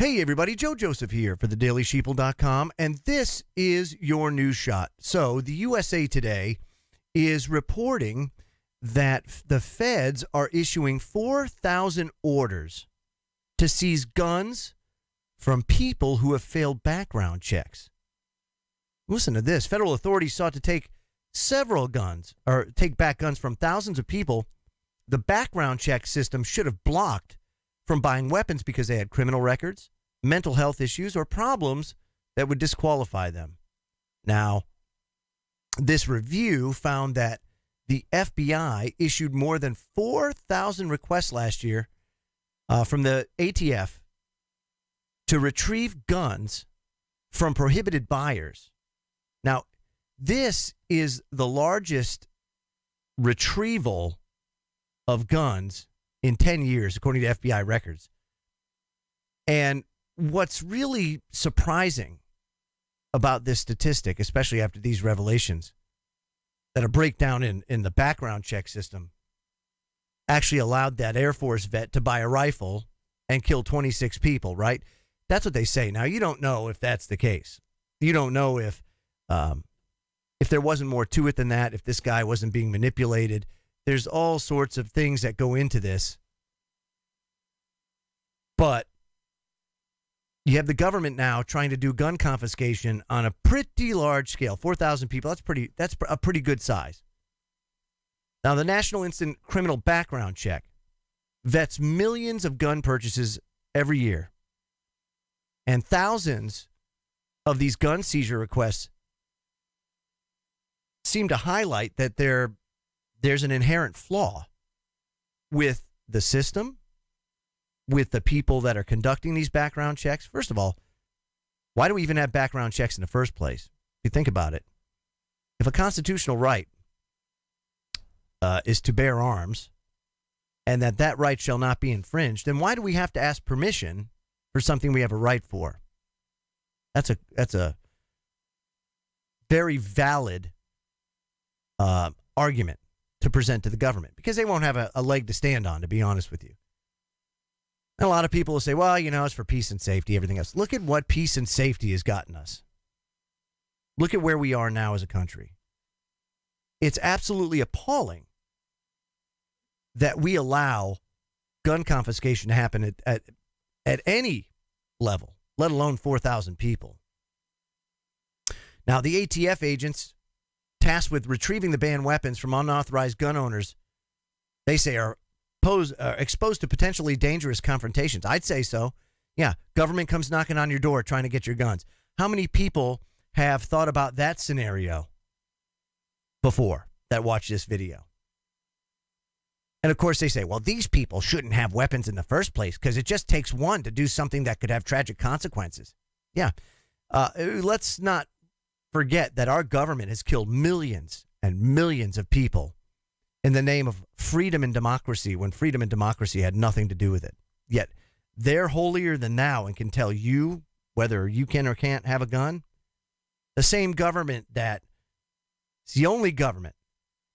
Hey everybody, Joe Joseph here for thedailysheeple.com, and this is your news shot. So the USA Today is reporting that the feds are issuing 4,000 orders to seize guns from people who have failed background checks. Listen to this. Federal authorities sought to take back guns from thousands of people the background check system should have blocked from buying weapons because they had criminal records, mental health issues, or problems that would disqualify them. Now, this review found that the FBI issued more than 4,000 requests last year from the ATF to retrieve guns from prohibited buyers. Now, this is the largest retrieval of guns in 10 years, according to FBI records. And what's really surprising about this statistic, especially after these revelations, that a breakdown in the background check system actually allowed that Air Force vet to buy a rifle and kill 26 people, right? That's what they say. Now, you don't know if that's the case. You don't know if there wasn't more to it than that, if this guy wasn't being manipulated. There's all sorts of things that go into this. But you have the government now trying to do gun confiscation on a pretty large scale. 4,000 people, that's a pretty good size. Now, the National Instant Criminal Background Check vets millions of gun purchases every year. And thousands of these gun seizure requests seem to highlight that there's an inherent flaw with the system, with the people that are conducting these background checks. First of all, why do we even have background checks in the first place? If you think about it, if a constitutional right is to bear arms and that right shall not be infringed, then why do we have to ask permission for something we have a right for? That's a very valid argument to present to the government, because they won't have a leg to stand on, to be honest with you. And a lot of people will say, well, it's for peace and safety, everything else. Look at what peace and safety has gotten us. Look at where we are now as a country. It's absolutely appalling that we allow gun confiscation to happen at any level, let alone 4,000 people. Now, the ATF agents tasked with retrieving the banned weapons from unauthorized gun owners, they say are exposed to potentially dangerous confrontations. I'd say so. Yeah, government comes knocking on your door trying to get your guns. How many people have thought about that scenario before that watch this video? And of course they say, well, these people shouldn't have weapons in the first place because it just takes one to do something that could have tragic consequences. Yeah, let's not forget that our government has killed millions and millions of people in the name of freedom and democracy, when freedom and democracy had nothing to do with it. Yet they're holier than thou and can tell you whether you can or can't have a gun. The same government that is the only government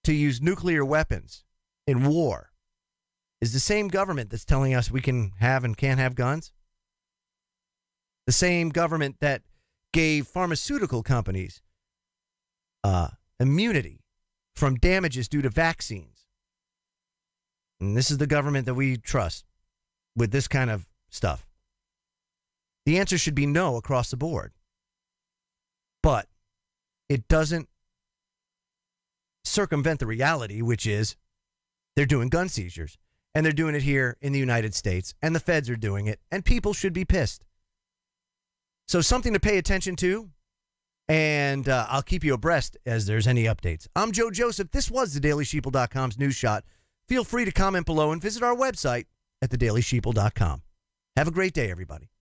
to use nuclear weapons in war is the same government that's telling us we can have and can't have guns. The same government that gave pharmaceutical companies immunity from damages due to vaccines. And this is the government that we trust with this kind of stuff. The answer should be no across the board. But it doesn't circumvent the reality, which is they're doing gun seizures. And they're doing it here in the United States. And the feds are doing it. And people should be pissed. So something to pay attention to. And I'll keep you abreast as there's any updates. I'm Joe Joseph. This was thedailysheeple.com's News Shot. Feel free to comment below and visit our website at thedailysheeple.com. Have a great day, everybody.